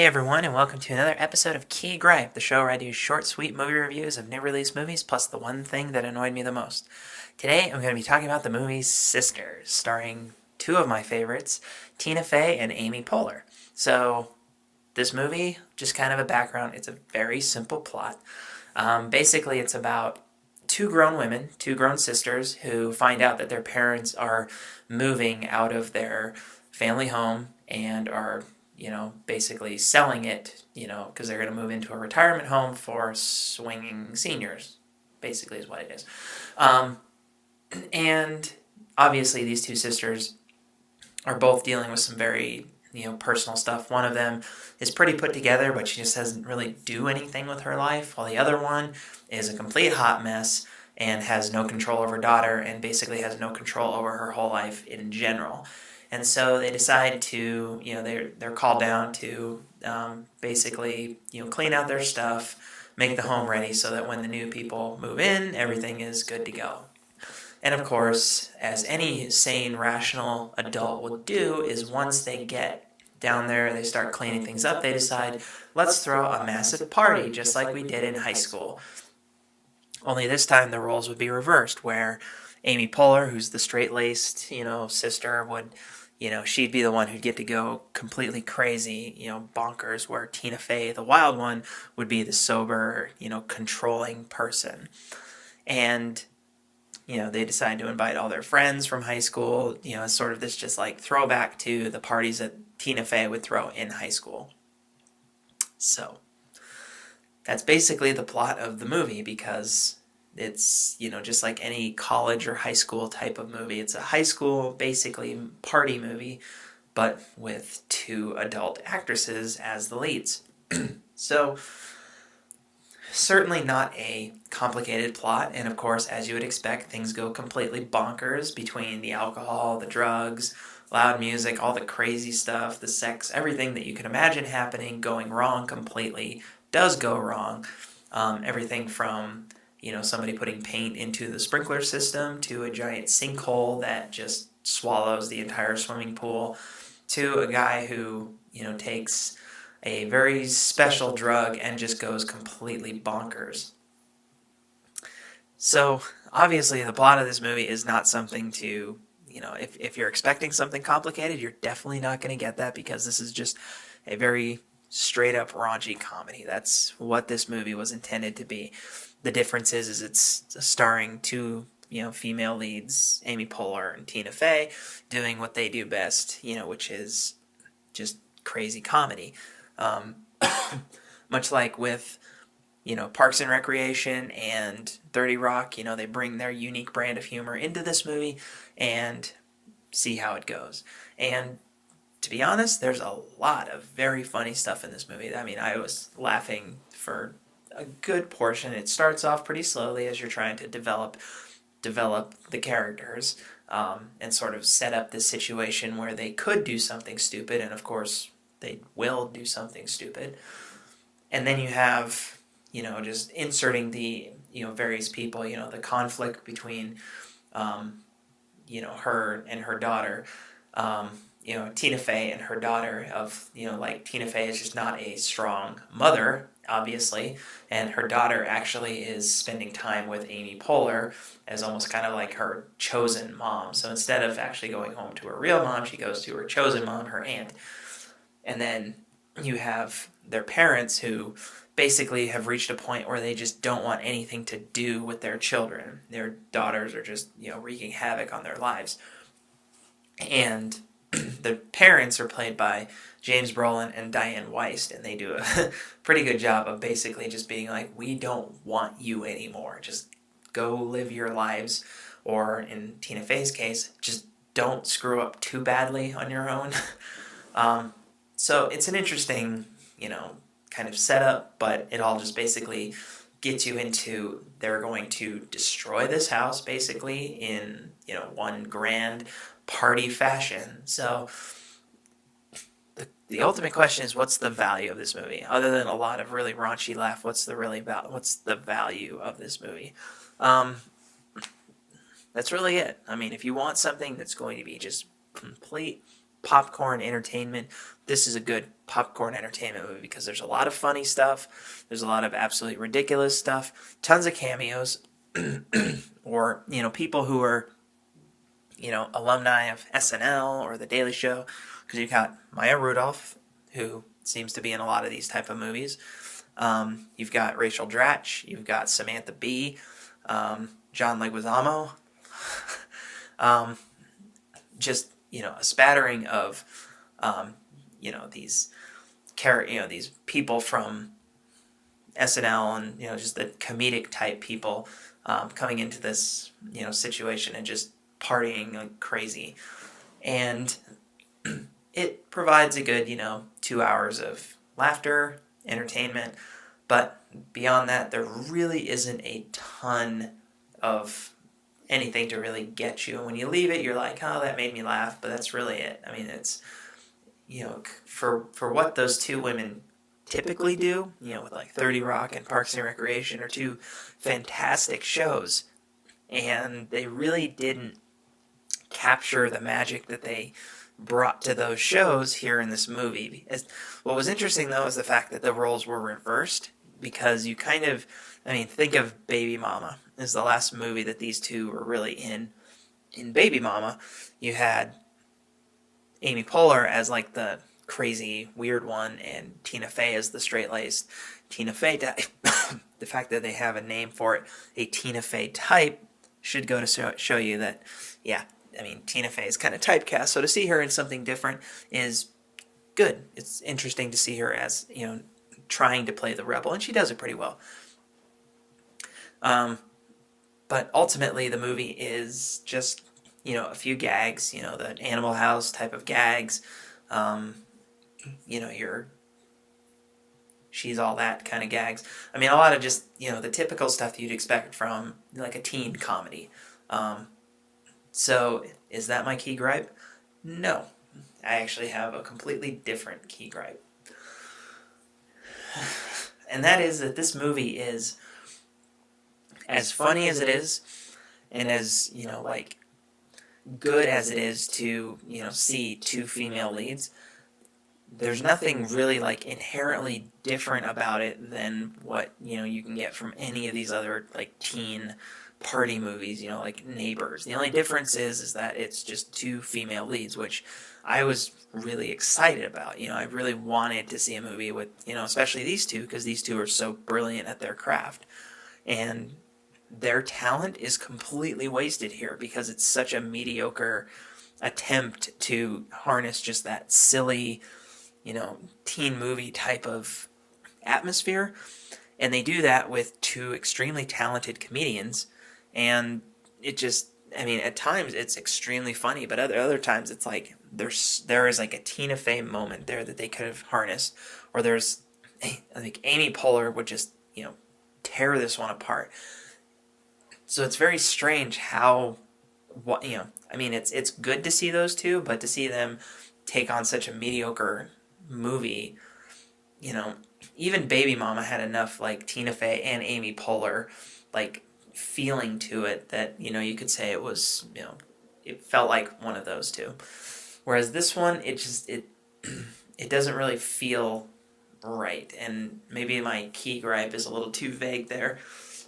Hey everyone, and welcome to another episode of Gripe, the show where I do short, sweet movie reviews of new release movies, plus the one thing that annoyed me the most. Today, I'm going to be talking about the movie Sisters, starring two of my favorites, Tina Fey and Amy Poehler. So, this movie, just kind of a background, it's a very simple plot. Basically, it's about two grown women, two grown sisters, who find out that their parents are moving out of their family home and are basically selling it, because they're going to move into a retirement home for swinging seniors, basically, is what it is. And obviously, these two sisters are both dealing with some very, personal stuff. One of them is pretty put together, but she just doesn't really do anything with her life, while the other one is a complete hot mess and has no control over her daughter and basically has no control over her whole life in general. And so they decide to, they're called down to basically, clean out their stuff, make the home ready so that when the new people move in, everything is good to go. And of course, as any sane, rational adult would do, is once they get down there, they start cleaning things up, they decide, let's throw a massive party just like we did in high school. Only this time the roles would be reversed, where Amy Poehler, who's the straight-laced, sister, would, she'd be the one who'd get to go completely crazy, bonkers, where Tina Fey, the wild one, would be the sober, controlling person. And they decide to invite all their friends from high school, as sort of this just like throwback to the parties that Tina Fey would throw in high school. So, that's basically the plot of the movie, because it's, just like any college or high school type of movie. It's a high school, basically, party movie, but with two adult actresses as the leads. So, certainly not a complicated plot, and of course, as you would expect, things go completely bonkers between the alcohol, the drugs, loud music, all the crazy stuff, the sex, everything that you can imagine happening going wrong completely does go wrong. Everything from, somebody putting paint into the sprinkler system to a giant sinkhole that just swallows the entire swimming pool to a guy who, takes a very special drug and just goes completely bonkers. So, obviously, the plot of this movie is not something to, if you're expecting something complicated, you're definitely not going to get that, because this is just a very straight up raunchy comedy. That's what this movie was intended to be. The difference is it's starring two, female leads, Amy Poehler and Tina Fey, doing what they do best, which is just crazy comedy. Much like with, Parks and Recreation and 30 Rock, they bring their unique brand of humor into this movie and see how it goes. And to be honest, there's a lot of very funny stuff in this movie. I mean, I was laughing for a good portion. It starts off pretty slowly as you're trying to develop the characters, and sort of set up this situation where they could do something stupid, and of course they will do something stupid. And then you have, just inserting the, various people, the conflict between, her and her daughter. Tina Fey and her daughter, of, like, Tina Fey is just not a strong mother, obviously, and her daughter actually is spending time with Amy Poehler as almost kind of like her chosen mom. So instead of actually going home to her real mom, she goes to her chosen mom, her aunt. And then you have their parents, who basically have reached a point where they just don't want anything to do with their children. Their daughters are just, wreaking havoc on their lives. And the parents are played by James Brolin and Diane Weist, and they do a pretty good job of basically just being like, we don't want you anymore. Just go live your lives, or in Tina Fey's case, just don't screw up too badly on your own. So it's an interesting, kind of setup, but it all just basically gets you into, they're going to destroy this house basically in, one grand party fashion. So the ultimate question is, what's the value of this movie? Other than a lot of really raunchy laugh, what's the value of this movie? That's really it. I mean, if you want something that's going to be just complete popcorn entertainment, this is a good popcorn entertainment movie because there's a lot of funny stuff, there's a lot of absolutely ridiculous stuff, tons of cameos, or, people who are, alumni of SNL or The Daily Show, because you've got Maya Rudolph, who seems to be in a lot of these type of movies. You've got Rachel Dratch, you've got Samantha Bee, John Leguizamo, just, a spattering of, these these people from SNL and, just the comedic type people coming into this, situation and just partying like crazy. And it provides a good, 2 hours of laughter, entertainment, but beyond that, there really isn't a ton of anything to really get you. And when you leave it, you're like, oh, that made me laugh, but that's really it. I mean, it's, for what those two women typically do, with like 30 Rock and Parks and Recreation are two fantastic shows, and they really didn't capture the magic that they brought to those shows here in this movie. What was interesting, though, is the fact that the roles were reversed, because you kind of, think of Baby Mama is the last movie that these two were really in. In Baby Mama, you had Amy Poehler as like the crazy, weird one, and Tina Fey as the straight-laced Tina Fey type. The fact that they have a name for it, a Tina Fey type, should go to show you that, yeah, Tina Fey is kind of typecast, so to see her in something different is good. It's interesting to see her as, trying to play the rebel, and she does it pretty well. But ultimately, the movie is just, a few gags, the Animal House type of gags, your she's all that kind of gags. A lot of just, the typical stuff you'd expect from, like, a teen comedy. So, is that my key gripe? No. I actually have a completely different key gripe. And that is that this movie is as funny as it is, and as, good as it is to, see two female leads, there's nothing really, inherently different about it than what, you can get from any of these other, teen party movies, like Neighbors. The only difference is that it's just two female leads, which I was really excited about. I really wanted to see a movie with, especially these two, because these two are so brilliant at their craft. And their talent is completely wasted here because it's such a mediocre attempt to harness just that silly, teen movie type of atmosphere. And they do that with two extremely talented comedians. And it just, at times it's extremely funny, but other times it's like there is like a Tina Fey moment there that they could have harnessed. Or there's, Amy Poehler would just, tear this one apart. So it's very strange how, it's good to see those two, but to see them take on such a mediocre movie, even Baby Mama had enough, Tina Fey and Amy Poehler, feeling to it that, you could say it was, it felt like one of those two. Whereas this one, it doesn't really feel right. And maybe my key gripe is a little too vague there.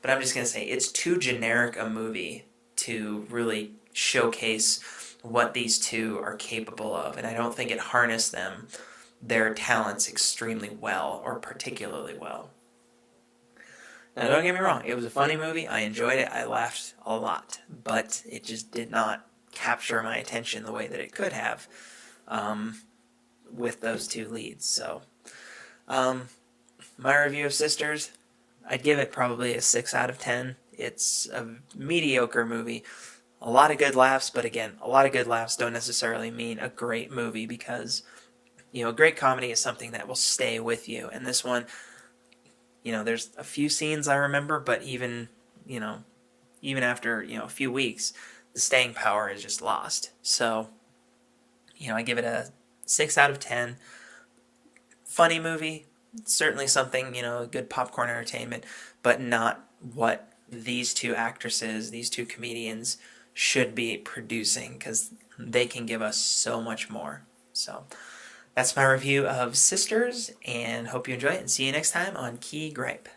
But I'm just going to say it's too generic a movie to really showcase what these two are capable of. And I don't think it harnessed their talents extremely well, or particularly well. Now, don't get me wrong. It was a funny movie. I enjoyed it. I laughed a lot. But it just did not capture my attention the way that it could have with those two leads. So, my review of Sisters, I'd give it probably a 6 out of 10. It's a mediocre movie. A lot of good laughs, but again, a lot of good laughs don't necessarily mean a great movie, because, a great comedy is something that will stay with you. And this one, there's a few scenes I remember, but even after, a few weeks, the staying power is just lost. So, I give it a 6 out of 10. Funny movie. Certainly something, good popcorn entertainment, but not what these two actresses, these two comedians should be producing, because they can give us so much more. So that's my review of Sisters, and hope you enjoy it, and see you next time on Key Gripe.